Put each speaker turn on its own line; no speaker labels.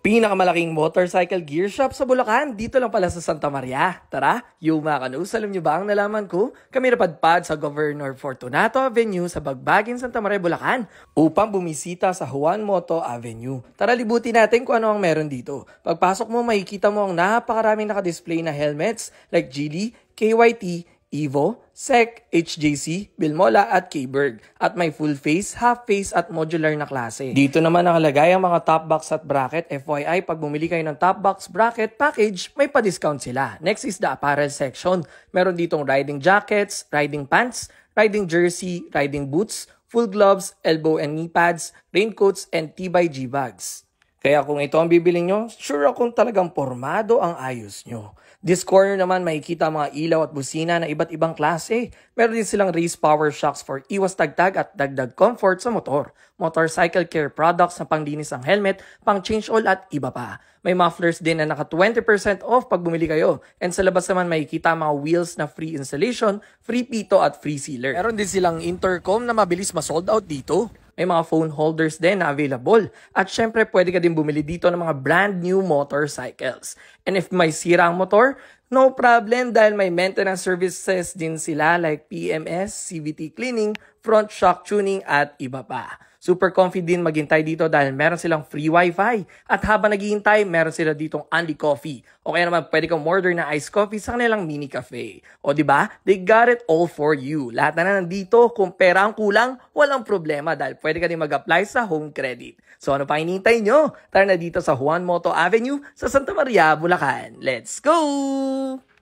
Pinakamalaking motorcycle gear shop sa Bulacan, dito lang pala sa Santa Maria. Tara, yung mga kanus, alam nyo ba ang nalaman ko? Kami napadpad sa Governor Fortunato Avenue sa Bagbagin, Santa Maria, Bulacan upang bumisita sa Juan Moto Avenue. Tara, libutin natin kung ano ang meron dito. Pagpasok mo, makikita mo ang napakaraming nakadisplay na helmets like Geely, KYT, Evo, SEC, HJC, Bilmola at K-Berg at may full face, half face at modular na klase. Dito naman nakalagay ang mga top box at bracket. FYI, pag bumili kayo ng top box bracket package, may pa-discount sila. Next is the apparel section. Meron ditong riding jackets, riding pants, riding jersey, riding boots, full gloves, elbow and knee pads, raincoats, and T-by-G bags. Kaya kung ito ang bibili nyo, sure akong talagang pormado ang ayos nyo. This corner naman makikita mga ilaw at busina na iba't ibang klase. Meron din silang race power shocks for iwas tagtag at dagdag comfort sa motor. Motorcycle care products na panglinis ng helmet, pang change oil at iba pa. May mufflers din na naka 20% off pag bumili kayo. And sa labas naman makikita mga wheels na free installation, free pito at free sealer. Meron din silang intercom na mabilis ma-sold out dito. May mga phone holders din na available. At syempre, pwede ka din bumili dito ng mga brand new motorcycles. And if may sira ang motor, no problem dahil may maintenance services din sila like PMS, CVT cleaning, front shock tuning at iba pa. Super comfy din maghintay dito dahil meron silang free wifi. At habang naghihintay, meron sila ditong only coffee. O kaya naman pwede kang order na iced coffee sa kanilang mini cafe. O diba? They got it all for you. Lahat na nandito, kung pera ang kulang, walang problema dahil pwede ka din mag-apply sa home credit. So ano pa hinihintay nyo? Tara na dito sa Juan Moto Avenue sa Santa Maria, Bulacan. Let's go!